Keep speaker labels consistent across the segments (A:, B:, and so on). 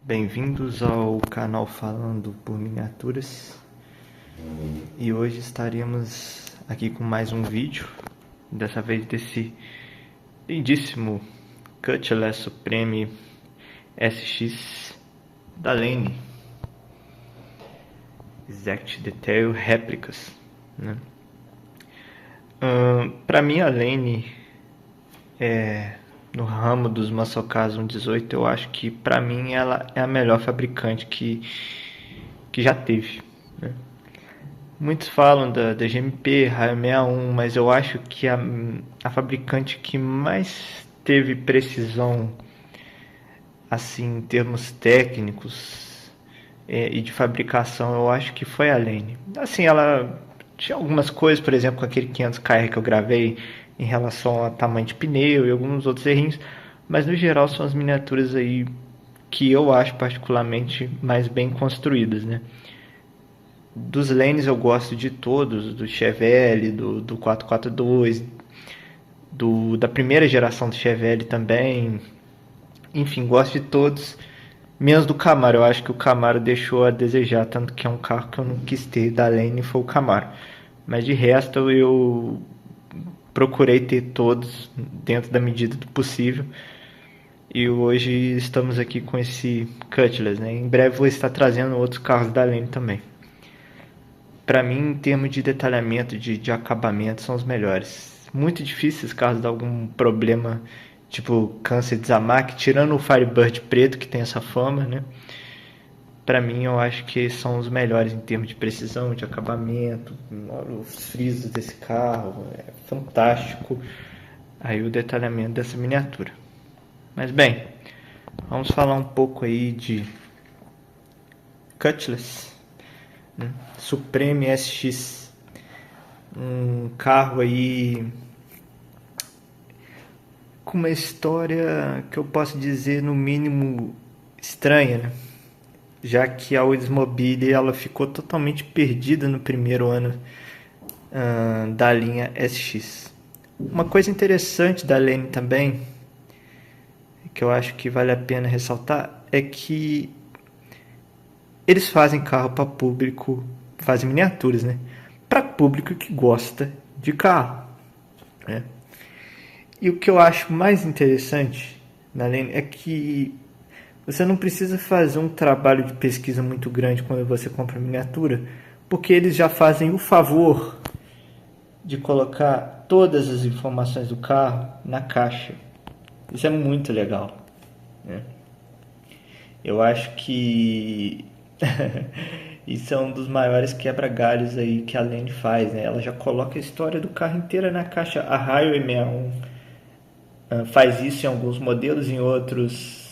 A: Bem-vindos ao canal Falando por Miniaturas. E hoje estaremos aqui com mais um vídeo, dessa vez desse lindíssimo Cutlass Supreme SX da Lane Exact Detail Réplicas, né? Para mim, a Lane no ramo dos Muscle Cars 1.18, eu acho que para mim ela é a melhor fabricante que já teve, né? Muitos falam da GMP, Raio 61, mas eu acho que a fabricante que mais teve precisão assim em termos técnicos e de fabricação, eu acho que foi a Lane. Assim, ela tinha algumas coisas, por exemplo, com aquele 500KR que eu gravei em relação a tamanho de pneu e alguns outros errinhos, mas no geral são as miniaturas aí que eu acho particularmente mais bem construídas, né? Dos Lanes eu gosto de todos, do Chevelle, do 442, da primeira geração do Chevelle também. Enfim, gosto de todos, menos do Camaro. Eu acho que o Camaro deixou a desejar, tanto que é um carro que eu não quis ter da Lane, foi o Camaro. Mas de resto eu procurei ter todos dentro da medida do possível. E hoje estamos aqui com esse Cutlass, né? Em breve vou estar trazendo outros carros da Lane também. Para mim, em termos de detalhamento, de acabamento, são os melhores. Muito difícil os carros dar algum problema, tipo câncer de Zamac, tirando o Firebird preto, que tem essa fama, né? Para mim, eu acho que são os melhores em termos de precisão, de acabamento. Os frisos desse carro, é fantástico. Aí o detalhamento dessa miniatura. Mas bem, vamos falar um pouco aí de Cutlass, né? Supreme SX, um carro aí com uma história que eu posso dizer no mínimo estranha, né? Já que a Oldsmobile ela ficou totalmente perdida no primeiro ano da linha SX. Uma coisa interessante da Lane também, que eu acho que vale a pena ressaltar, é que eles fazem carro para público, fazem miniaturas, né? Para público que gosta de carro, né? E o que eu acho mais interessante na Lane é que você não precisa fazer um trabalho de pesquisa muito grande quando você compra miniatura, porque eles já fazem o favor de colocar todas as informações do carro na caixa. Isso é muito legal, né? Eu acho que isso é um dos maiores quebra-galhos aí que a Lane faz, né? Ela já coloca a história do carro inteira na caixa. A Raio 61 faz isso em alguns modelos, em outros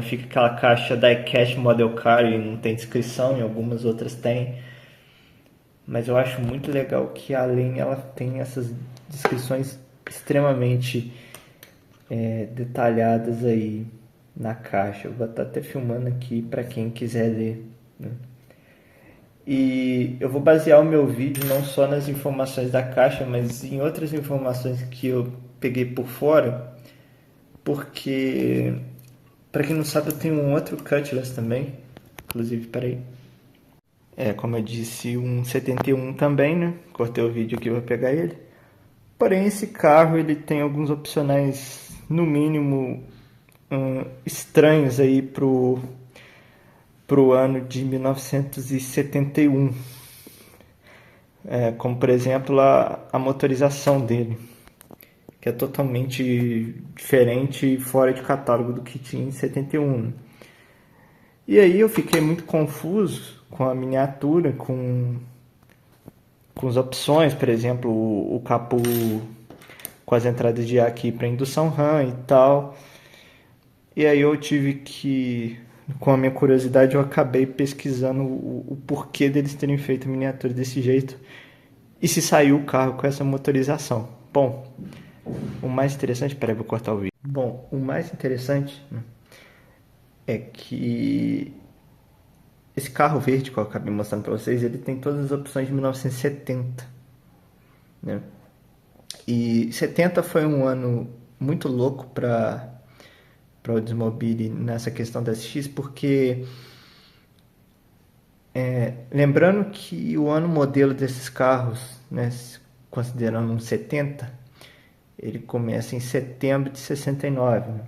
A: fica aquela caixa Die-Cast Model Car e não tem descrição, em algumas outras tem. Mas eu acho muito legal que a Lane ela tem essas descrições extremamente detalhadas aí na caixa. Eu vou estar até filmando aqui para quem quiser ler, né? E eu vou basear o meu vídeo não só nas informações da caixa, mas em outras informações que eu peguei por fora, porque, para quem não sabe, eu tenho um outro Cutlass também, inclusive, peraí. Como eu disse, um 71 também, né? Cortei o vídeo aqui para pegar ele. Porém, esse carro ele tem alguns opcionais, no mínimo, estranhos aí pro ano de 1971. Como, por exemplo, a motorização dele, que é totalmente diferente e fora de catálogo do que tinha em 71. E aí eu fiquei muito confuso com a miniatura, com as opções, por exemplo, o capô com as entradas de ar aqui para indução RAM e tal. E aí eu tive que, com a minha curiosidade, eu acabei pesquisando o porquê deles terem feito a miniatura desse jeito e se saiu o carro com essa motorização. Bom, o mais interessante... Peraí, vou cortar o vídeo. Bom, o mais interessante é que esse carro verde que eu acabei mostrando para vocês, ele tem todas as opções de 1970, né? E 70 foi um ano muito louco para para o Oldsmobile nessa questão da SX, porque lembrando que o ano modelo desses carros, né, considerando um 70, ele começa em setembro de 69, né?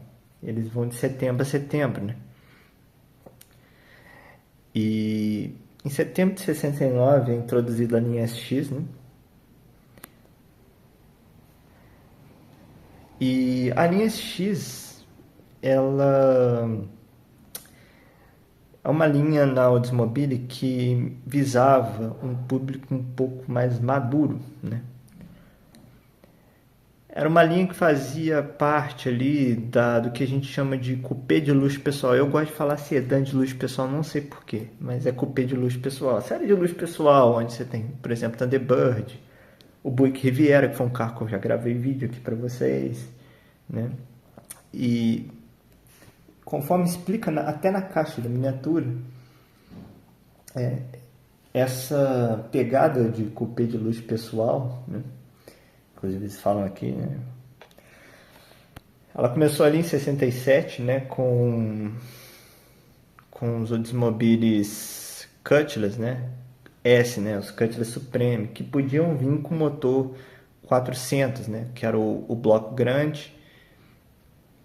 A: Eles vão de setembro a setembro, né? E em setembro de 69 é introduzida a linha SX, né? E a linha SX, ela é uma linha na Oldsmobile que visava um público um pouco mais maduro, né? Era uma linha que fazia parte ali do que a gente chama de coupé de luxo pessoal. Eu gosto de falar sedã de luxo pessoal, não sei porquê, mas é coupé de luxo pessoal. A série de luxo pessoal, onde você tem, por exemplo, Thunderbird, o Buick Riviera, que foi um carro que eu já gravei vídeo aqui para vocês, né? E conforme explica até na caixa da miniatura, essa pegada de coupé de luxo pessoal, né? Inclusive eles falam aqui, né? Ela começou ali em 67, né, com os Oldsmobiles Cutlass, né, S, né, os Cutlass Supreme, que podiam vir com motor 400, né, que era o bloco grande,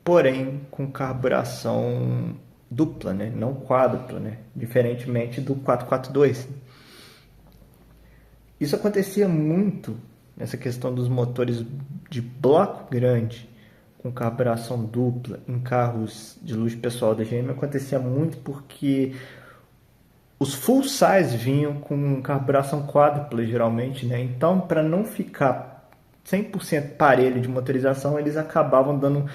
A: porém com carburação dupla, né, não quádrupla, né, diferentemente do 442. Isso acontecia muito nessa questão dos motores de bloco grande com carburação dupla em carros de luxo pessoal da GM. Acontecia muito porque os full size vinham com carburação quádrupla geralmente, né? Então, para não ficar 100% parelho de motorização, eles acabavam dando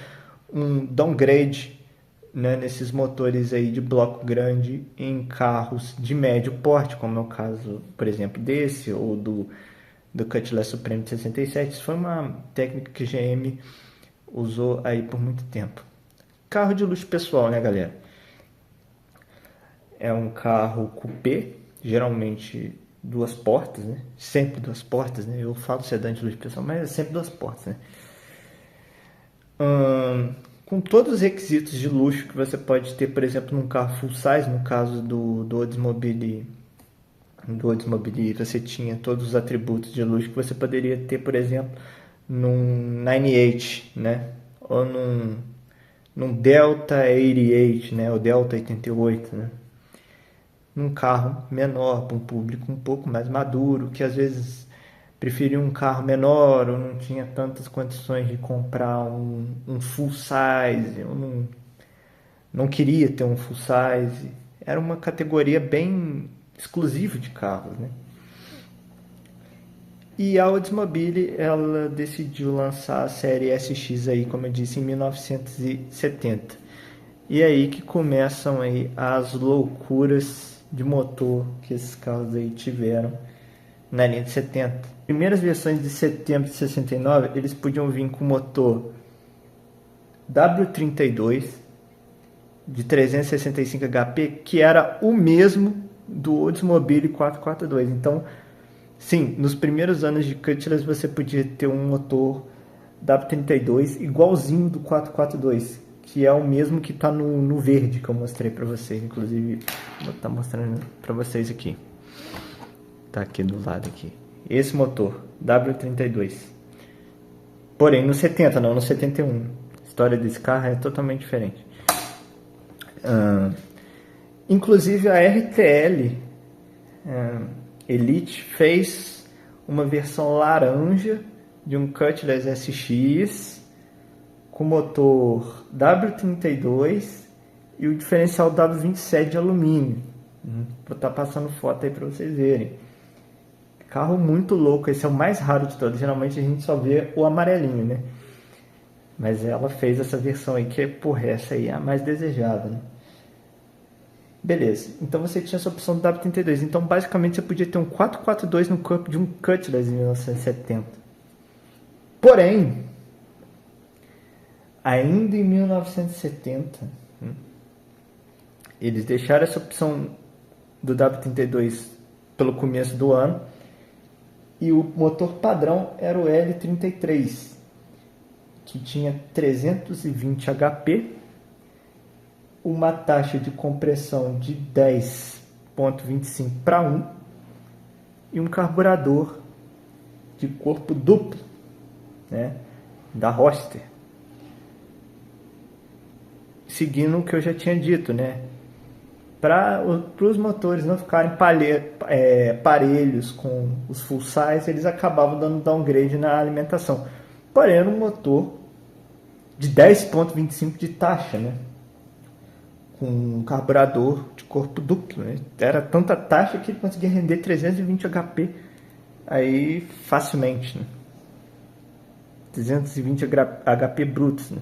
A: um downgrade, né, nesses motores aí de bloco grande em carros de médio porte, como é o caso, por exemplo, desse ou do Cutlass Supreme de 67. Isso foi uma técnica que a GM usou aí por muito tempo. Carro de luxo pessoal, né, galera? É um carro coupé, geralmente duas portas, né? Sempre duas portas, né? Eu falo sedã de luxo pessoal, mas é sempre duas portas, né? Com todos os requisitos de luxo que você pode ter, por exemplo, num carro full size, no caso do Oldsmobile, você tinha todos os atributos de luxo que você poderia ter, por exemplo, num 98, né? Ou num Delta 88, né? O Delta 88, né? Num carro menor, para um público um pouco mais maduro, que às vezes preferia um carro menor ou não tinha tantas condições de comprar um full size, ou não queria ter um full size. Era uma categoria bem exclusiva de carros, né? E a Oldsmobile, ela decidiu lançar a série SX aí, como eu disse, em 1970. E é aí que começam aí as loucuras de motor que esses carros aí tiveram na linha de 70. Primeiras versões de setembro de 69, eles podiam vir com motor W32 de 365 HP, que era o mesmo do Oldsmobile 442. Então, sim, nos primeiros anos de Cutlass você podia ter um motor W32 igualzinho do 442, que é o mesmo que está no verde que eu mostrei para vocês. Inclusive, vou estar mostrando para vocês aqui. Tá aqui do lado aqui. Esse motor, W32. Porém, no 70, não no 71. A história desse carro é totalmente diferente. Inclusive a RTL Elite fez uma versão laranja de um Cutlass SX com motor W32 e o diferencial W27 de alumínio. Vou estar passando foto aí para vocês verem. Carro muito louco, esse é o mais raro de todos. Geralmente a gente só vê o amarelinho, né? Mas ela fez essa versão aí que, porra, essa aí é a mais desejada, né? Beleza, então você tinha essa opção do W32. Então basicamente você podia ter um 442 no corpo de um Cutlass em 1970. Porém, ainda em 1970, eles deixaram essa opção do W32 pelo começo do ano. E o motor padrão era o L33, que tinha 320 HP uma taxa de compressão de 10,25 para 1 e um carburador de corpo duplo, né, da Roadster. Seguindo o que eu já tinha dito, né, para os motores não ficarem parelhos com os full size, eles acabavam dando downgrade na alimentação. Porém, era um motor de 10,25 de taxa, né, com um carburador de corpo duplo, né? Era tanta taxa que ele conseguia render 320 HP aí facilmente, né? 320 HP brutos, né?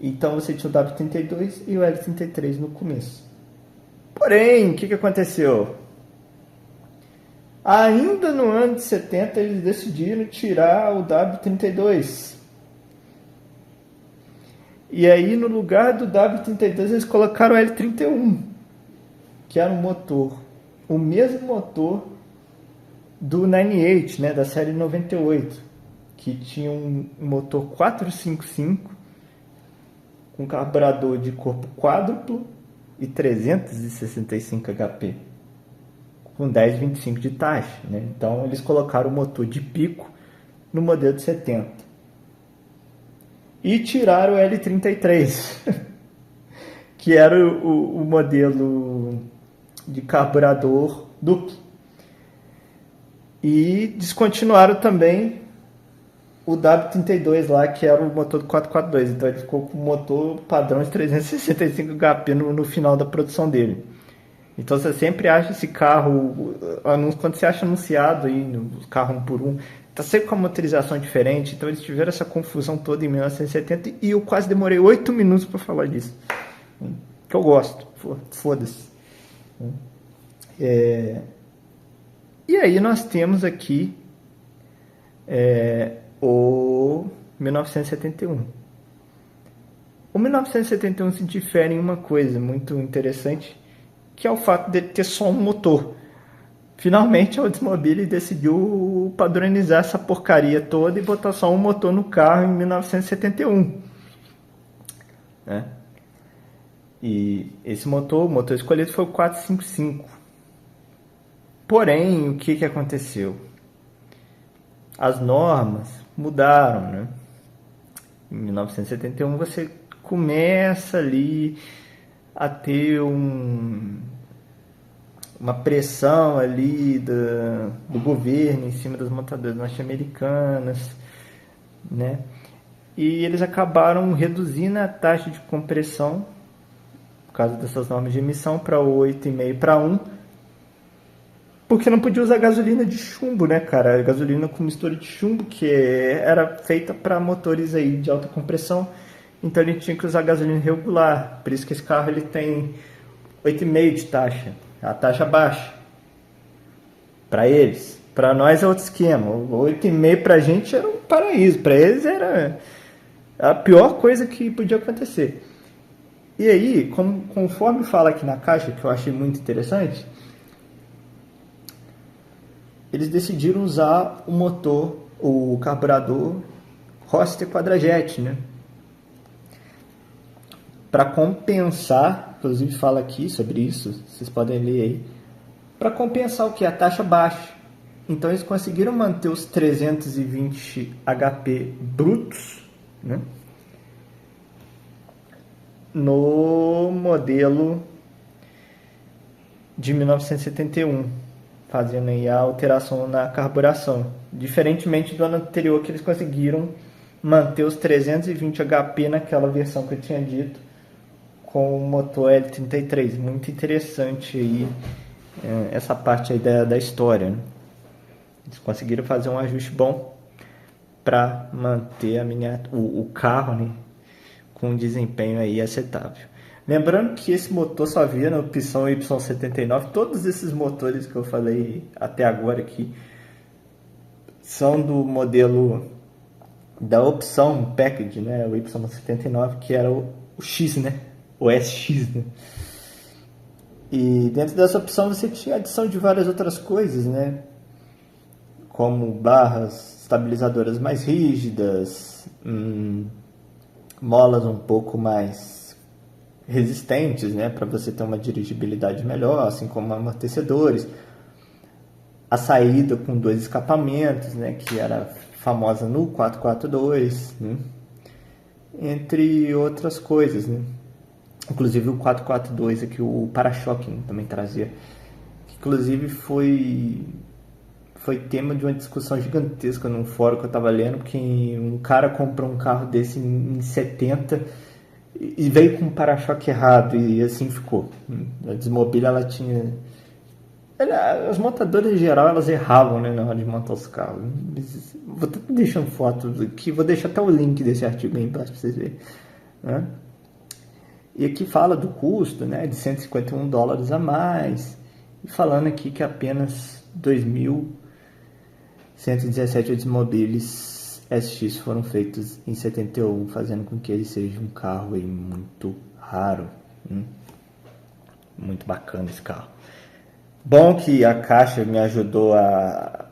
A: Então você tinha o W32 e o L33 no começo. Porém, o que aconteceu? Ainda no ano de 70 eles decidiram tirar o W32. E aí no lugar do W32 eles colocaram o L31, que era um motor, o mesmo motor do 98, né, da série 98, que tinha um motor 455 com carburador de corpo quádruplo e 365 HP, com 10,25 de taxa, né? Então eles colocaram o motor de pico no modelo de 70 e tiraram o L33, que era o modelo de carburador duplo, e descontinuaram também o W32 lá, que era o motor do 442. Então ele ficou com o motor padrão de 365 HP no final da produção dele. Então você sempre acha esse carro, quando você acha anunciado aí no carro 1 por 1, tá sempre com uma motorização diferente. Então eles tiveram essa confusão toda em 1970 e eu quase demorei 8 minutos para falar disso. Que eu gosto, foda-se. E aí nós temos aqui o 1971. O 1971 se difere em uma coisa muito interessante, que é o fato de ter só um motor. Finalmente a Oldsmobile decidiu padronizar essa porcaria toda e botar só um motor no carro em 1971. Né? E esse motor, o motor escolhido foi o 455. Porém, o que aconteceu? As normas mudaram, né? Em 1971 você começa ali a ter uma pressão ali do governo em cima das montadoras norte-americanas, né? E eles acabaram reduzindo a taxa de compressão por causa dessas normas de emissão para 8,5 para 1, porque não podia usar gasolina de chumbo, né, cara? Gasolina com mistura de chumbo, que era feita para motores aí de alta compressão. Então ele tinha que usar gasolina regular. Por isso que esse carro ele tem 8,5 de taxa. A taxa baixa. Para eles. Para nós é outro esquema. 8,5 para a gente era um paraíso. Para eles era a pior coisa que podia acontecer. E aí, conforme fala aqui na caixa, que eu achei muito interessante, eles decidiram usar o motor, o carburador Roadster Quadrajet, né? Para compensar, inclusive fala aqui sobre isso, vocês podem ler aí, para compensar o que? A taxa baixa. Então eles conseguiram manter os 320 HP brutos, né, no modelo de 1971, fazendo aí a alteração na carburação. Diferentemente do ano anterior, que eles conseguiram manter os 320 HP naquela versão que eu tinha dito, com o motor L33. Muito interessante aí essa parte aí da história, né? Eles conseguiram fazer um ajuste bom para manter o carro, né, com um desempenho aí aceitável. Lembrando que esse motor só havia na opção Y79. Todos esses motores que eu falei até agora aqui são do modelo da opção package, né, o Y79, que era o X, né, o SX, né. E dentro dessa opção você tinha adição de várias outras coisas, né, como barras estabilizadoras mais rígidas, molas um pouco mais resistentes, né, para você ter uma dirigibilidade melhor, assim como amortecedores. A saída com 2 escapamentos, né, que era famosa no 442, né, entre outras coisas, né. Inclusive o 442 aqui, o para-choque também trazia, que inclusive foi tema de uma discussão gigantesca num fórum que eu estava lendo, porque um cara comprou um carro desse em 70 e veio com um para-choque errado e assim ficou. A Desmobile, ela tinha... As montadoras em geral, elas erravam, né, na hora de montar os carros. Vou estar deixando fotos aqui, vou deixar até o link desse artigo aí embaixo para vocês verem, né? E aqui fala do custo, né, de $151 a mais, e falando aqui que apenas 2.117 Oldsmobiles SX foram feitos em 71, fazendo com que ele seja um carro aí muito raro. Muito bacana esse carro. Bom que a Caixa me ajudou a...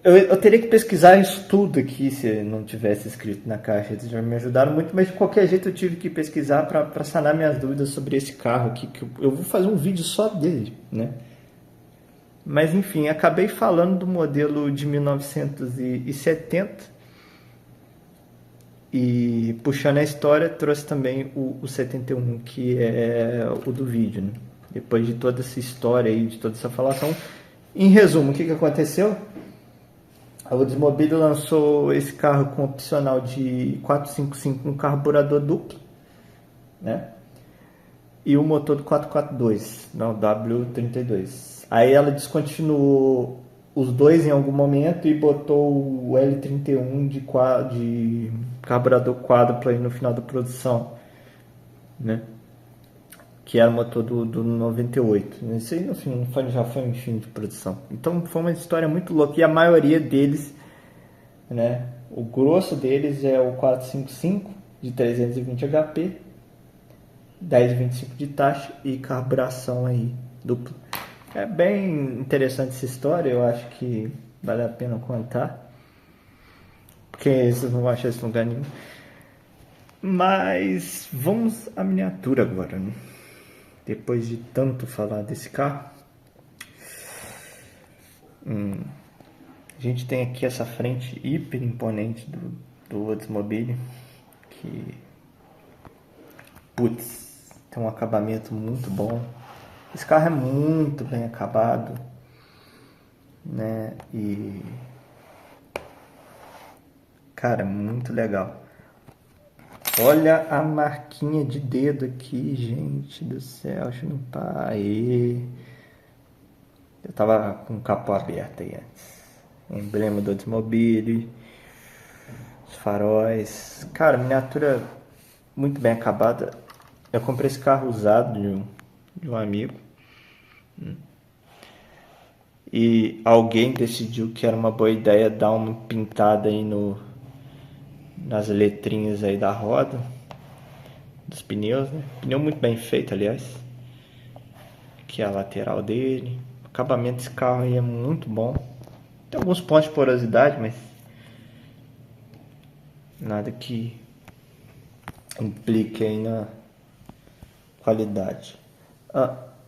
A: Eu teria que pesquisar isso tudo aqui se não tivesse escrito na caixa. Eles já me ajudaram muito, mas de qualquer jeito eu tive que pesquisar para sanar minhas dúvidas sobre esse carro aqui, que eu vou fazer um vídeo só dele, né? Mas enfim, acabei falando do modelo de 1970 e puxando a história trouxe também o 71, que é o do vídeo, né? Depois de toda essa história aí, de toda essa falação, em resumo, o que aconteceu? A Oldsmobile lançou esse carro com opcional de 455 com carburador duplo, né? E o motor do 442, não, W32. Aí ela descontinuou os dois em algum momento e botou o L31 de carburador quádruplo aí no final da produção, né? Que era o motor do 98. Isso aí no fim, já foi um fim de produção. Então foi uma história muito louca. E a maioria deles, né? O grosso deles é o 455 de 320 HP, 10,25 de taxa e carburação aí dupla. É bem interessante essa história, eu acho que vale a pena contar, porque vocês não vão achar esse lugar nenhum. Mas vamos à miniatura agora, né? Depois de tanto falar desse carro, a gente tem aqui essa frente hiper imponente do Oldsmobile, que, putz, tem um acabamento muito bom. Esse carro é muito bem acabado, né? E, cara, muito legal. Olha a marquinha de dedo aqui, gente do céu. Deixa eu limpar. Aí. Eu tava com o capô aberto aí antes. Emblema do Oldsmobile. Os faróis. Cara, miniatura muito bem acabada. Eu comprei esse carro usado de um amigo. E alguém decidiu que era uma boa ideia dar uma pintada aí nas letrinhas aí da roda, dos pneus, né? Pneu muito bem feito, aliás. Aqui é a lateral dele. O acabamento desse carro aí é muito bom. Tem alguns pontos de porosidade, mas nada que implique aí na qualidade.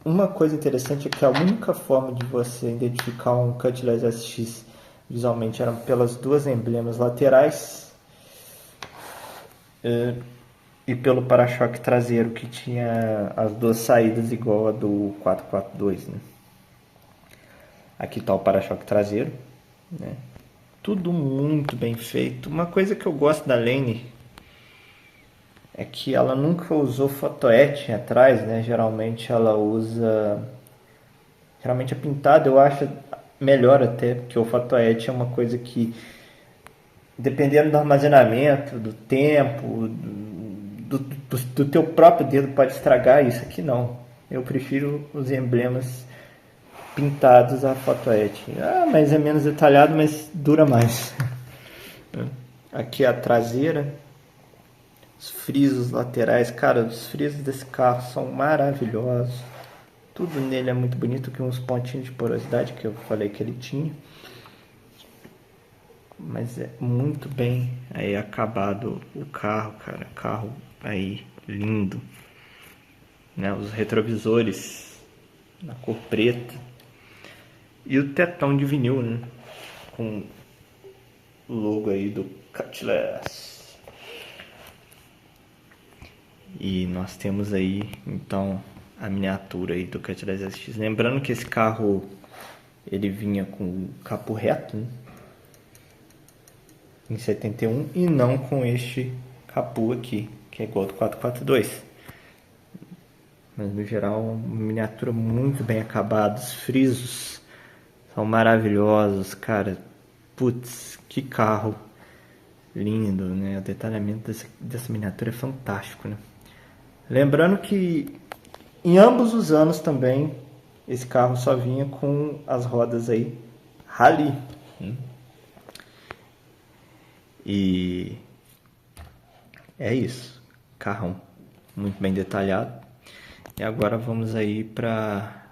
A: Uma coisa interessante é que a única forma de você identificar um Cutlass SX visualmente eram pelas duas emblemas laterais e pelo para-choque traseiro, que tinha as duas saídas igual a do 442, né? Aqui está o para-choque traseiro, né? Tudo muito bem feito. Uma coisa que eu gosto da Lane é que ela nunca usou fotoetch atrás, né? Geralmente ela usa... Geralmente a pintada eu acho melhor até, porque o fotoetch é uma coisa que, dependendo do armazenamento, do tempo, do teu próprio dedo, pode estragar. Isso aqui não. Eu prefiro os emblemas pintados a fotoetch. Mas é menos detalhado, mas dura mais. Aqui a traseira, os frisos laterais, cara, os frisos desse carro são maravilhosos. Tudo nele é muito bonito, com uns pontinhos de porosidade que eu falei que ele tinha. Mas é muito bem aí acabado o carro, cara. Carro aí lindo. né? Os retrovisores na cor preta. E o tetão de vinil, né? Com o logo aí do Cutlass. E nós temos aí, então, a miniatura aí do Cutlass SX. Lembrando que esse carro, ele vinha com o capô reto, né? Em 71, e não com este capô aqui, que é igual ao do 442. Mas no geral, uma miniatura muito bem acabada. Os frisos são maravilhosos, cara. Putz, que carro lindo, né? O detalhamento dessa miniatura é fantástico, né? Lembrando que em ambos os anos também esse carro só vinha com as rodas aí Rally. E é isso, carrão muito bem detalhado. E agora vamos aí para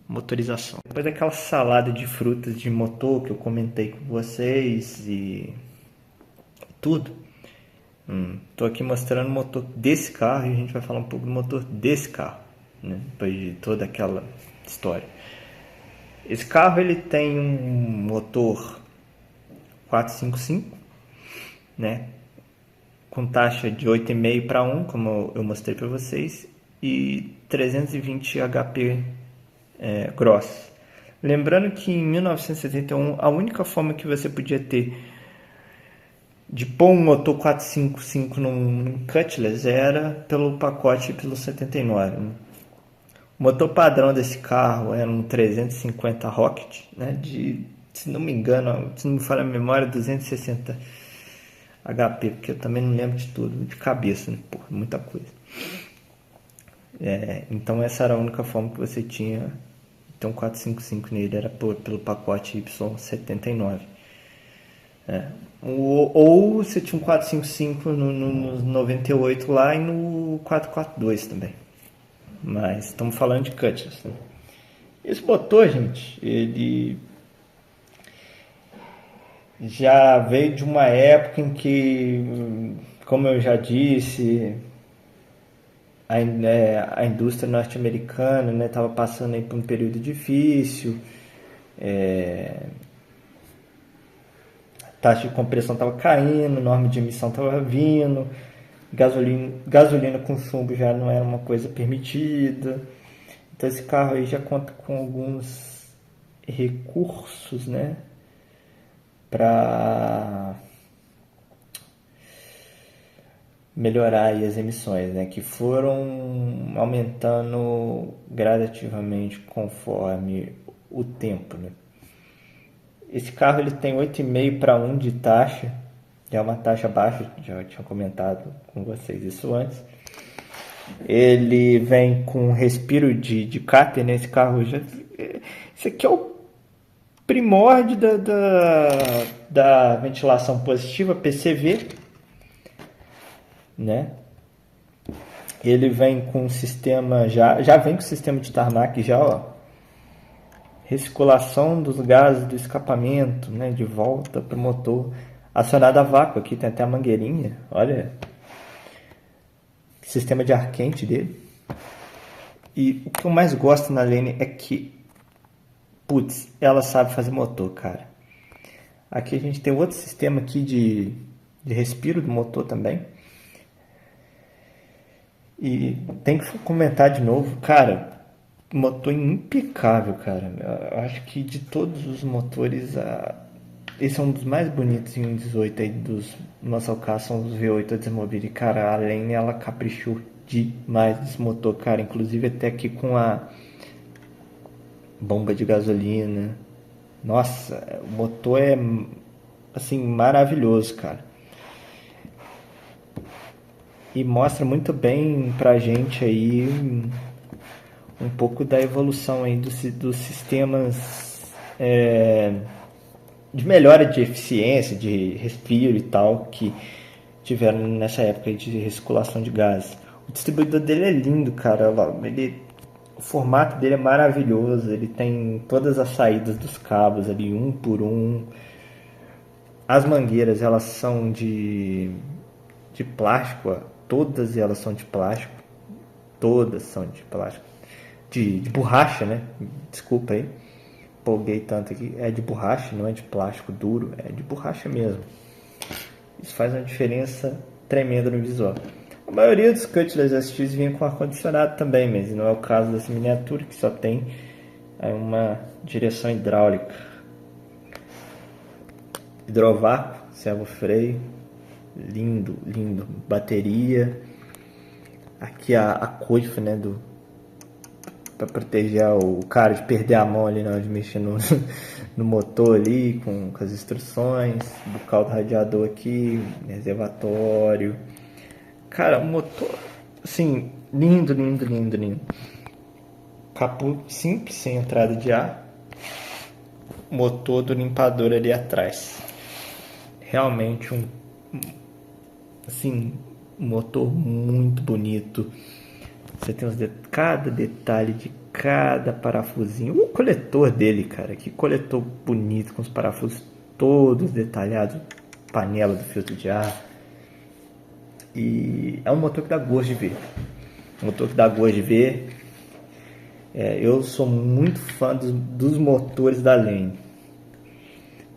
A: motorização. Depois daquela salada de frutas de motor que eu comentei com vocês e tudo, tô aqui mostrando o motor desse carro e a gente vai falar um pouco do motor desse carro, né? Depois de toda aquela história. Esse carro ele tem um motor 455, né? Com taxa de 8,5 para 1, como eu mostrei para vocês, e 320 HP gross. Lembrando que em 1971 a única forma que você podia ter de pôr um motor 455 num Cutlass era pelo pacote pelo 79. O motor padrão desse carro era um 350 Rocket, né, de, se não me engano, se não me falha a memória, 260 HP, porque eu também não lembro de tudo, de cabeça, né? Porra, muita coisa. Então essa era a única forma que você tinha. Então 455 nele era pelo pacote Y79. Ou você tinha um 455 no 98 lá e no 442 também. Mas estamos falando de Cutlass, né? Esse motor, gente, ele já veio de uma época em que, como eu já disse, a indústria norte-americana estava passando aí por um período difícil, a taxa de compressão estava caindo, norma de emissão estava vindo, gasolina com chumbo já não era uma coisa permitida. Então esse carro aí já conta com alguns recursos, né, para melhorar aí as emissões, né, que foram aumentando gradativamente conforme o tempo, né. Esse carro ele tem 8,5 para 1 de taxa, já é uma taxa baixa, já tinha comentado com vocês isso antes. Ele vem com respiro de cárter, né? Esse carro já... Esse aqui é o primórdio da ventilação positiva, PCV, né? Ele vem com sistema, já vem com sistema de tarmac já, ó. Recirculação dos gases do escapamento, né? De volta para o motor. Acionado a vácuo, aqui tem até a mangueirinha, olha. Sistema de ar quente dele. E o que eu mais gosto na Lane é que, putz, ela sabe fazer motor, cara. Aqui a gente tem outro sistema aqui de respiro do motor também. E tem que comentar de novo, cara, motor impecável, cara. Eu acho que de todos os motores, esse é um dos mais bonitos em 18 aí dos muscle car, são os V8 Oldsmobile. Cara, a Lane, ela caprichou demais nesse motor, cara. Inclusive até aqui com a bomba de gasolina. Nossa, o motor é assim maravilhoso, cara. E mostra muito bem pra gente aí um pouco da evolução aí dos sistemas de melhora de eficiência, de respiro e tal, que tiveram nessa época de recirculação de gases. O distribuidor dele é lindo, cara. O formato dele é maravilhoso. Ele tem todas as saídas dos cabos ali, um por um. As mangueiras, elas são de plástico, ó. Todas elas são de plástico. todas são de plástico, de borracha, né? Desculpa aí, empolguei tanto aqui. É de borracha, não é de plástico duro, é de borracha mesmo. Isso faz uma diferença tremenda no visual. A maioria dos Cutlass SX vinha com ar-condicionado também, mas não é o caso dessa miniatura, que só tem uma direção hidráulica. Hidrovácuo, servo-freio, lindo, lindo. Bateria. Aqui a coifa, né, para proteger o cara de perder a mão ali na hora de mexer no motor ali, com as instruções, bocal do radiador aqui, reservatório. Cara, o motor, assim, lindo, lindo, lindo, lindo. Capô simples, sem entrada de ar. Motor do limpador ali atrás. Realmente um motor muito bonito. Você tem cada detalhe de cada parafusinho. O coletor dele, cara, que coletor bonito, com os parafusos todos detalhados. Panela do filtro de ar. E é um motor que dá gosto de ver. Eu sou muito fã dos motores da Lane.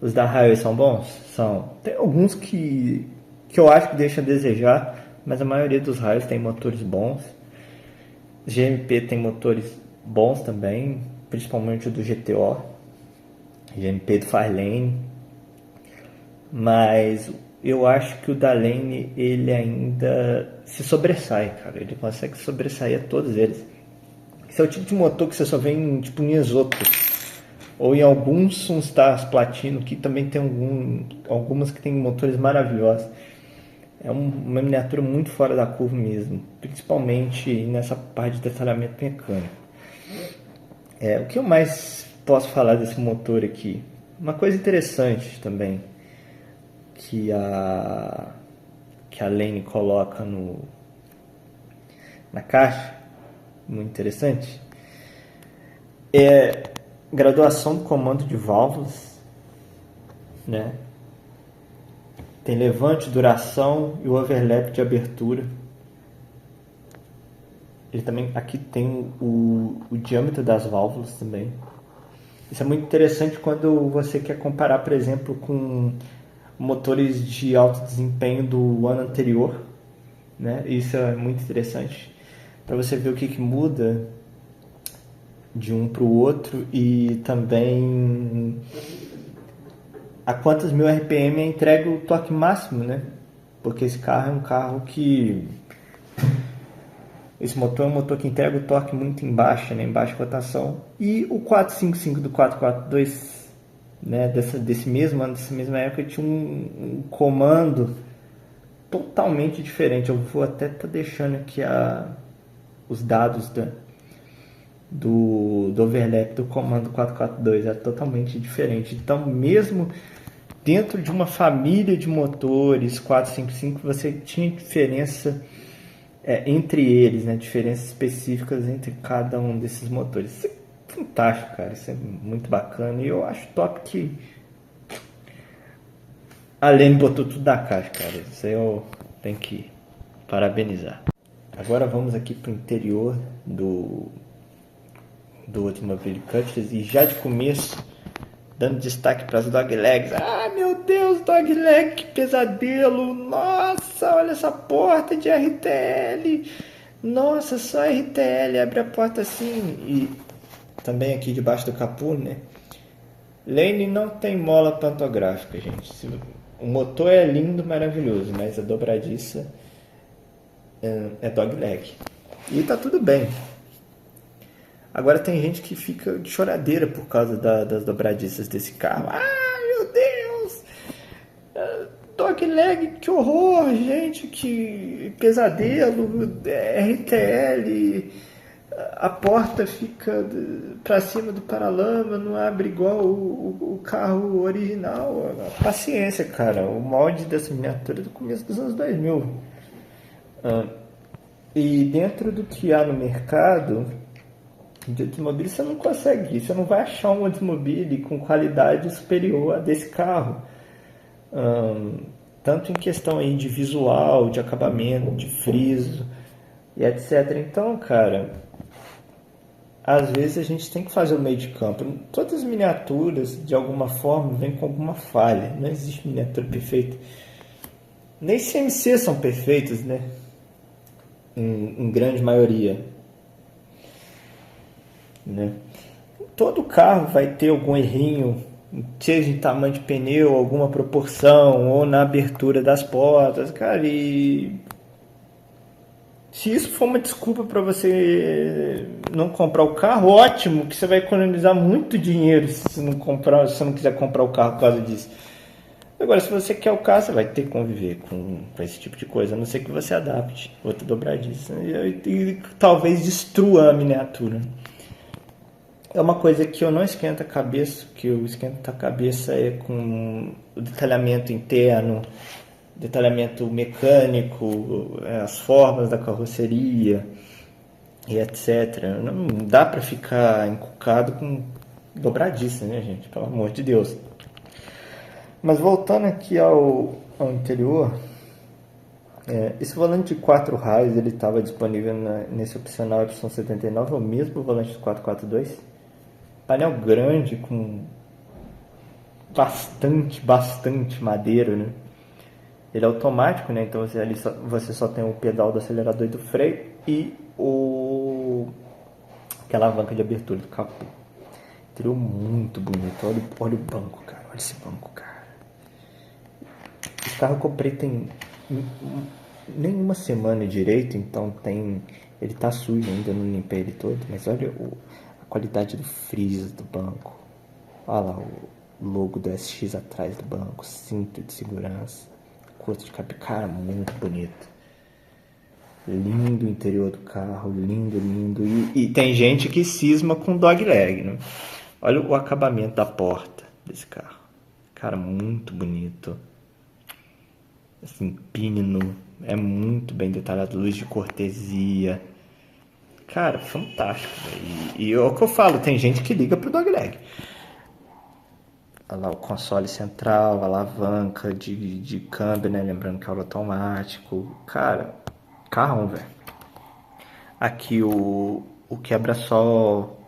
A: Os da Highway são bons? São. Tem alguns que eu acho que deixam a desejar, mas a maioria dos Highways tem motores bons. GMP tem motores bons também, principalmente o do GTO, GMP do Fairlane. Mas eu acho que o da Lane, ele ainda se sobressai, cara. Ele consegue sobressair a todos eles. Esse é o tipo de motor que você só vê em Isoto, ou em alguns Sunstars Platino, que também tem algumas que tem motores maravilhosos. É uma miniatura muito fora da curva mesmo, principalmente nessa parte de detalhamento mecânico. O que eu mais posso falar desse motor aqui? Uma coisa interessante também, que a Lane coloca na caixa, muito interessante, é graduação do comando de válvulas, né? Tem levante, duração e o overlap de abertura. Ele também aqui tem o diâmetro das válvulas também. Isso é muito interessante quando você quer comparar, por exemplo, com motores de alto desempenho do ano anterior, né? Isso é muito interessante para você ver o que muda de um para o outro e também a quantos mil RPM entrega o torque máximo, né? Porque esse carro é um carro que... Esse motor é um motor que entrega o torque muito em baixa, né? Em baixa rotação. E o 455 do 442, né? Desse mesmo ano, dessa mesma época, tinha um comando totalmente diferente. Eu vou até estar deixando aqui os dados do overlap do comando 442. É totalmente diferente. Então, mesmo dentro de uma família de motores 455, você tinha diferença entre eles, né? Diferenças específicas entre cada um desses motores. Isso é fantástico, cara. Isso é muito bacana. E eu acho top que a Lane botou tudo na caixa, cara. Isso aí eu tenho que parabenizar. Agora vamos aqui para o interior do Automobile Cutlass e já de começo dando destaque para as doglegs. Ah, meu Deus, dogleg, que pesadelo. Nossa, olha essa porta de RTL. Nossa, só RTL abre a porta assim. E também aqui debaixo do capô, né? Lane não tem mola pantográfica, gente. O motor é lindo, maravilhoso, mas a dobradiça é dogleg. E tá tudo bem. Agora tem gente que fica de choradeira por causa das dobradiças desse carro. Ah, meu Deus! Dogleg, que horror, gente, que pesadelo, RTL, a porta fica pra cima do paralama, não abre igual o carro original. Paciência, cara, o molde dessa miniatura é do começo dos anos 2000. E dentro do que há no mercado de automobile, você não consegue isso, você não vai achar um automobile com qualidade superior a desse carro, tanto em questão aí de visual, de acabamento, de friso, e etc. Então, cara, às vezes a gente tem que fazer o meio de campo. Todas as miniaturas, de alguma forma, vêm com alguma falha. Não existe miniatura perfeita. Nem CMC são perfeitos, né? Em grande maioria, né? Todo carro vai ter algum errinho, seja em tamanho de pneu, alguma proporção, ou na abertura das portas, cara, e se isso for uma desculpa para você não comprar o carro, ótimo, que você vai economizar muito dinheiro se não comprar, se não quiser comprar o carro por causa disso. Agora, se você quer o carro, você vai ter que conviver com esse tipo de coisa, a não ser que você adapte outra dobradiça e talvez destrua a miniatura. É uma coisa que eu não esquento a cabeça, que eu esquento a cabeça é com o detalhamento interno, detalhamento mecânico, as formas da carroceria e etc. Não dá para ficar encucado com dobradiça, né, gente? Pelo amor de Deus. Mas voltando aqui ao interior, esse volante de 4 raios ele estava disponível nesse opcional Y79, é o mesmo volante do 442. Painel grande com bastante madeira, né? Ele é automático, né? Então você só tem o pedal do acelerador e do freio e aquela alavanca de abertura do capô. Interior muito bonito. Olha o banco, cara. Olha esse banco, cara. Esse carro eu comprei tem nem uma semana direito, então ele tá sujo ainda, não limpei ele todo, mas olha a qualidade do freezer do banco. Olha lá o logo do SX atrás do banco, cinto de segurança, curto de cabine, cara, muito bonito. Lindo o interior do carro, lindo. E tem gente que cisma com dogleg, né? Olha o acabamento da porta desse carro. Cara, muito bonito. Assim, pino, é muito bem detalhado, luz de cortesia. Cara, fantástico. E é o que eu falo, tem gente que liga pro dogleg. Olha lá o console central, a alavanca de câmbio, né? Lembrando que é automático. Cara, carrão, velho. Aqui o quebra-sol,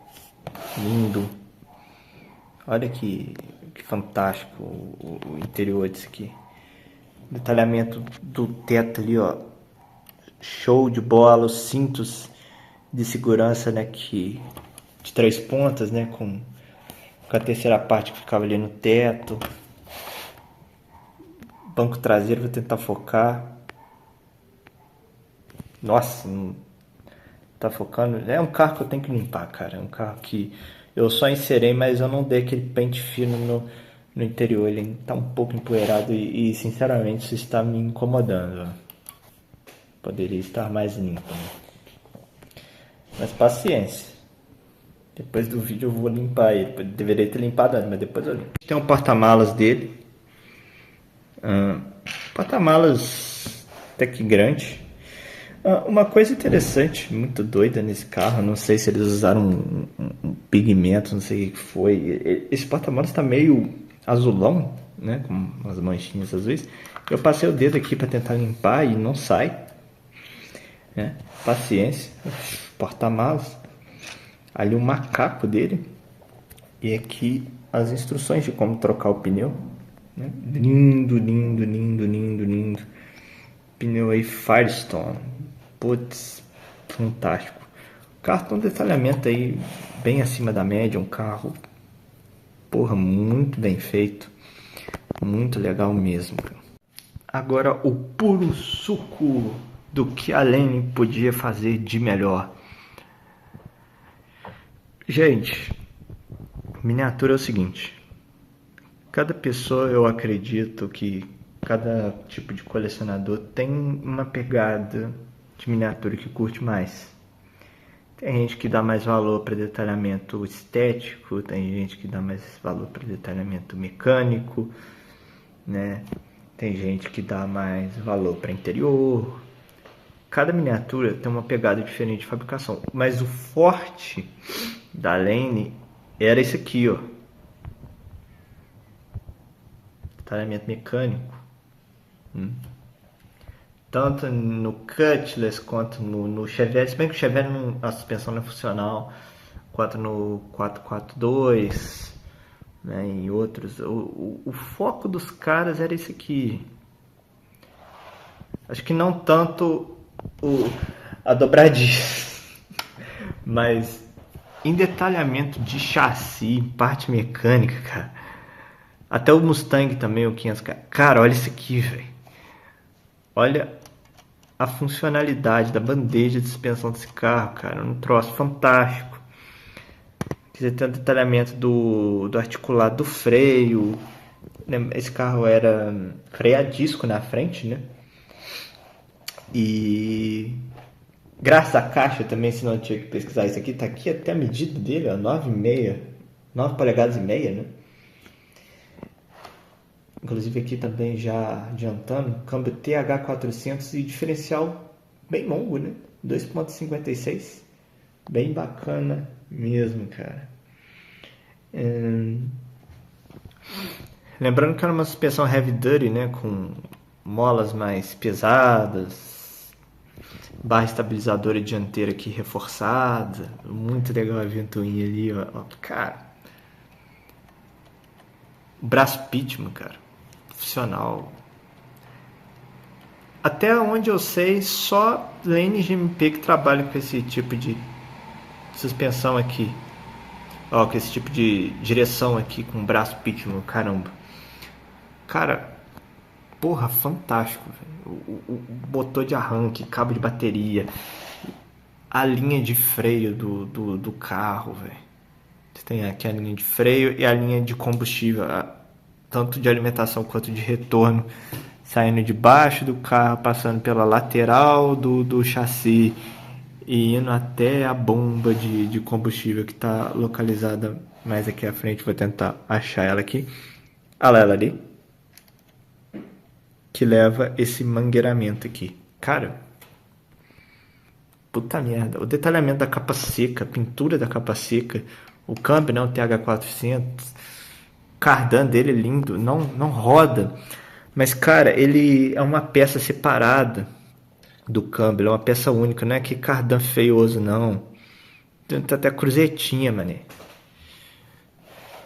A: lindo. Olha que fantástico o interior disso aqui. Detalhamento do teto ali, ó. Show de bola. Os cintos de segurança, né? De 3 pontas, né? Com a terceira parte que ficava ali no teto. Banco traseiro, vou tentar focar. Nossa, não tá focando. É um carro que eu tenho que limpar, cara. É um carro que eu só inserei, mas eu não dei aquele pente fino no interior. Ele tá um pouco empoeirado e sinceramente isso está me incomodando. Poderia estar mais limpo, né? Mas paciência. Depois do vídeo eu vou limpar ele. Eu deveria ter limpado antes, mas depois eu limpo. Tem um porta-malas dele. Porta-malas até que grande. Uma coisa interessante, muito doida nesse carro, não sei se eles usaram um pigmento, não sei o que foi. Esse porta-malas está meio azulão, né, com umas manchinhas azuis. Eu passei o dedo aqui para tentar limpar e não sai, né? Paciência. Porta-malas. Ali o macaco dele e aqui as instruções de como trocar o pneu, né? Lindo. Pneu aí Firestone. Putz, fantástico. O carro tem um detalhamento aí bem acima da média. Um carro, porra, muito bem feito. Muito legal mesmo. Agora o puro suco do que a Lane podia fazer de melhor. Gente, miniatura é o seguinte. Cada pessoa, eu acredito que cada tipo de colecionador tem uma pegada de miniatura que curte mais. Tem gente que dá mais valor para detalhamento estético, tem gente que dá mais valor para detalhamento mecânico, né? Tem gente que dá mais valor para interior. Cada miniatura tem uma pegada diferente de fabricação, mas o forte da Lane era esse aqui, ó. Detalhamento mecânico. tanto no Cutlass quanto no Chevette, se bem que o Chevette a suspensão não é funcional, quanto no 442, né, em outros. O foco dos caras era esse aqui. Acho que não tanto a dobradiça, mas em detalhamento de chassi, parte mecânica, cara. Até o Mustang também, o 500, cara, olha isso aqui, velho. Olha a funcionalidade da bandeja de suspensão desse carro, cara. Um troço fantástico. Você tem o detalhamento do articulado do freio. Esse carro era freio a disco na frente, né? E graças à caixa também, se não tinha que pesquisar isso aqui, tá aqui até a medida dele, ó, 9,5, 9 polegadas e meia, né? Inclusive aqui também já adiantando, câmbio TH400 e diferencial bem longo, né? 2.56, bem bacana mesmo, cara. Lembrando que era uma suspensão heavy duty, né? Com molas mais pesadas, barra estabilizadora dianteira aqui reforçada, muito legal a ventoinha ali, ó. Cara, braço Pitman, cara, profissional. Até onde eu sei, só Lane GMP que trabalha com esse tipo de suspensão aqui, ó, com esse tipo de direção aqui com braço Pitman, caramba. Cara, porra, fantástico, velho. O motor de arranque, cabo de bateria, a linha de freio do carro, velho. Você tem aqui a linha de freio e a linha de combustível, tanto de alimentação quanto de retorno, saindo de baixo do carro, passando pela lateral do chassi e indo até a bomba de combustível que está localizada mais aqui à frente. Vou tentar achar ela aqui. Olha ela ali, que leva esse mangueiramento aqui. Cara, puta merda. O detalhamento da capa seca, a pintura da capa seca, o câmbio, né, o TH400, o cardan dele é lindo, não roda. Mas, cara, ele é uma peça separada do câmbio, ele é uma peça única, não é que cardan feioso, não. Tem até cruzetinha, mané.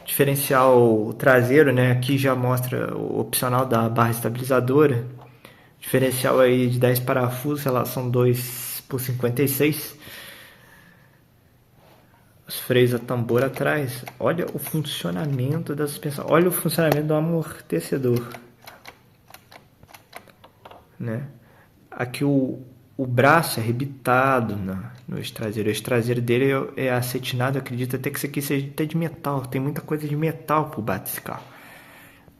A: Diferencial traseiro, né? Aqui já mostra o opcional da barra estabilizadora. Diferencial aí de 10 parafusos, relação 2/56. Os freios a tambor atrás. Olha o funcionamento da suspensão. Olha o funcionamento do amortecedor, né? Aqui o braço é rebitado no eixo traseiro. O eixo traseiro dele é acetinado. Eu acredito até que isso aqui seja até de metal. Tem muita coisa de metal por baixo desse carro.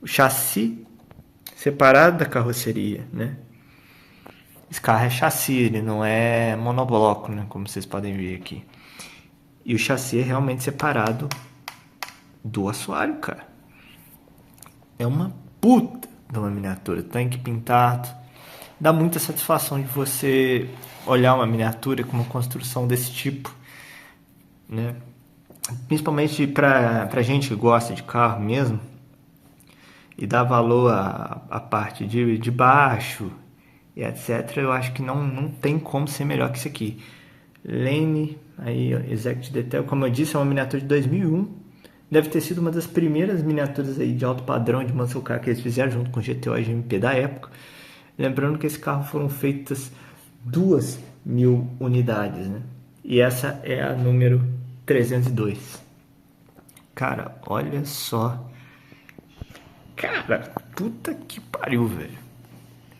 A: O chassi separado da carroceria, né? Esse carro é chassi, ele não é monobloco, né? Como vocês podem ver aqui. E o chassi é realmente separado do assoalho, cara. É uma puta de uma miniatura. Tanque pintado. Dá muita satisfação de você olhar uma miniatura com uma construção desse tipo, né? Principalmente pra gente que gosta de carro mesmo e dá valor à parte de baixo e etc. Eu acho que não tem como ser melhor que isso aqui. Lane, aí Exact Detail, como eu disse, é uma miniatura de 2001. Deve ter sido uma das primeiras miniaturas aí de alto padrão de muscle car que eles fizeram junto com o GTO e GMP da época. Lembrando que esse carro foram feitas 2.000 unidades, né? E essa é a número 302. Cara, olha só. Cara, puta que pariu, velho.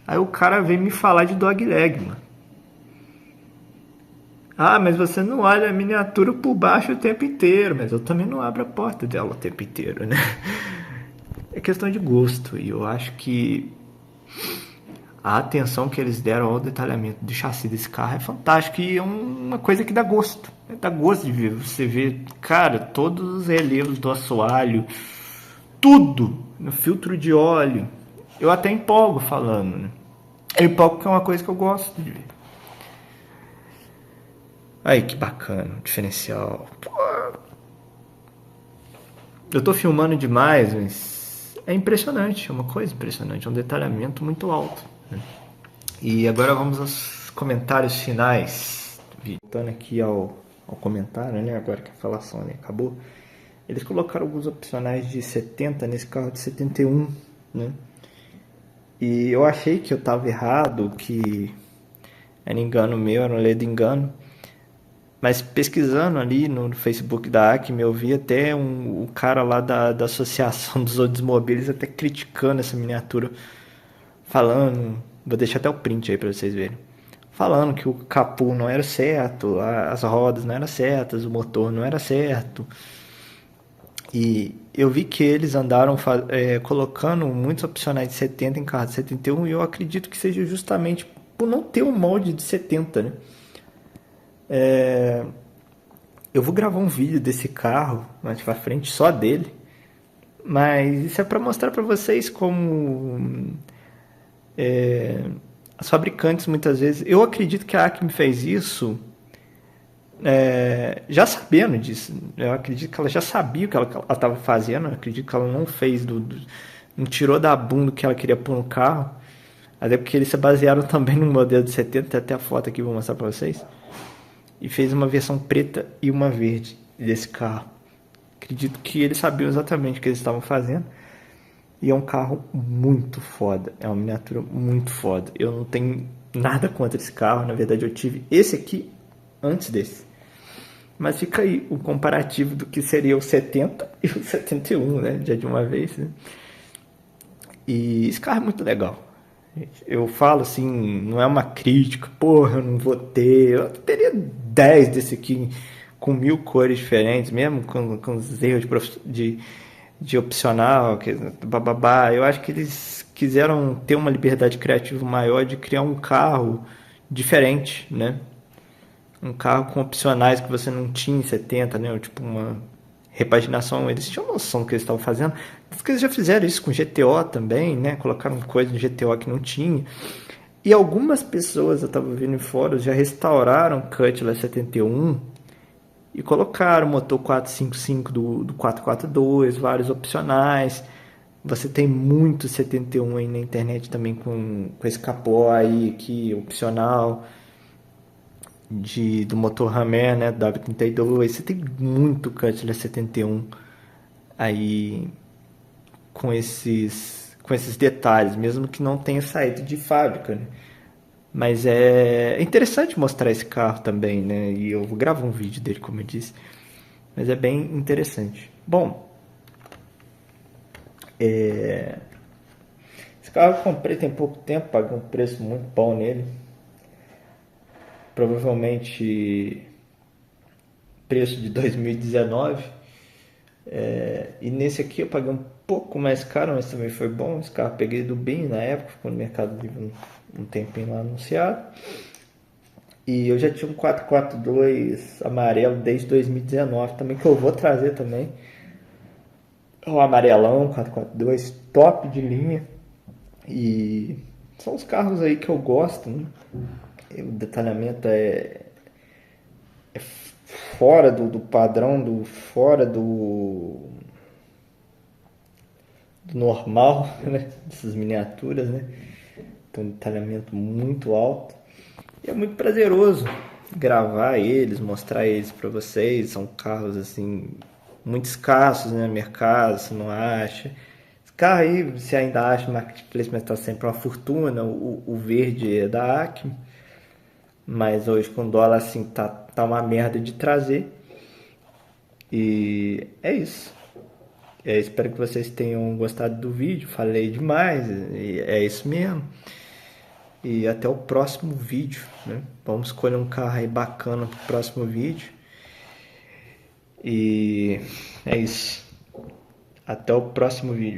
A: Aí o cara vem me falar de dogleg, mano. Ah, mas você não olha a miniatura por baixo o tempo inteiro. Mas eu também não abro a porta dela o tempo inteiro, né? É questão de gosto. E eu acho que a atenção que eles deram ao detalhamento do chassi desse carro é fantástica. E é uma coisa que dá gosto. Dá gosto de ver. Você vê, cara, todos os relevos do assoalho. Tudo. No filtro de óleo. Eu até empolgo falando, né? Eu empolgo porque é uma coisa que eu gosto de ver. Aí, que bacana, diferencial. Pô. Eu tô filmando demais, mas é impressionante, é uma coisa impressionante, é um detalhamento muito alto, né? E agora vamos aos comentários finais do vídeo. Voltando aqui ao comentário, né? Agora que a falação ali acabou. Eles colocaram alguns opcionais de 70 nesse carro de 71, né? E eu achei que eu estava errado, que era engano meu, era um ledo engano. Mas pesquisando ali no Facebook da Acme, eu vi até o cara lá da Associação dos Oldsmobiles até criticando essa miniatura, falando, vou deixar até o print aí para vocês verem, falando que o capô não era certo, as rodas não eram certas, o motor não era certo. E eu vi que eles andaram colocando muitos opcionais de 70 em carro de 71 e eu acredito que seja justamente por não ter um molde de 70, né? Eu vou gravar um vídeo desse carro mais pra frente, só dele, mas isso é para mostrar para vocês como as fabricantes muitas vezes. Eu acredito que a Acme fez isso já sabendo disso. Eu acredito que ela já sabia o que ela estava fazendo. Eu acredito que ela não fez não tirou da bunda o que ela queria pôr no carro. Até porque eles se basearam também no modelo de 70, tem até a foto aqui, vou mostrar para vocês. E fez uma versão preta e uma verde desse carro. Acredito que eles sabiam exatamente o que eles estavam fazendo. E é um carro muito foda. É uma miniatura muito foda. Eu não tenho nada contra esse carro. Na verdade, eu tive esse aqui antes desse. Mas fica aí o comparativo do que seria o 70 e o 71, né? Já de uma vez, né? E esse carro é muito legal. Eu falo assim, não é uma crítica, porra, eu não vou ter. Eu teria 10 desse aqui com 1000 cores diferentes, mesmo com os erros de opcional, bababá. Eu acho que eles quiseram ter uma liberdade criativa maior de criar um carro diferente, né? Um carro com opcionais que você não tinha em 70, né? Tipo uma repaginação. Eles tinham noção do que eles estavam fazendo. Porque eles já fizeram isso com GTO também, né? Colocaram coisa no GTO que não tinha. E algumas pessoas, eu estava vendo em fóruns, já restauraram Cutlass 71 e colocaram o motor 455 do 442, vários opcionais. Você tem muito 71 aí na internet também com esse capô aí, aqui, opcional do motor Hammer, né, W32. Você tem muito Cutlass 71 aí com esses detalhes, mesmo que não tenha saído de fábrica, né? Mas é interessante mostrar esse carro também, né? E eu vou gravar um vídeo dele, como eu disse. Mas é bem interessante. Bom, esse carro eu comprei tem pouco tempo, paguei um preço muito bom nele. Provavelmente preço de 2019. E nesse aqui eu paguei um pouco mais caro, mas também foi bom. Esse carro eu peguei do BIM na época, ficou no Mercado Livre um tempinho lá anunciado. E eu já tinha um 442 amarelo desde 2019 também, que eu vou trazer também. O amarelão 442, top de linha. E são os carros aí que eu gosto, né? O detalhamento é fora do padrão, fora do normal, né? Dessas miniaturas, né? Tem um detalhamento muito alto. E é muito prazeroso gravar eles, mostrar eles para vocês. São carros assim muito escassos, né, no mercado, você não acha. Esse carro aí você ainda acha no Marketplace, mas está sempre uma fortuna. O verde é da Acme, mas hoje com dólar assim tá uma merda de trazer. E é isso. Espero que vocês tenham gostado do vídeo. Falei demais, é isso mesmo. E até o próximo vídeo, né? Vamos escolher um carro aí bacana pro próximo vídeo. E é isso. Até o próximo vídeo.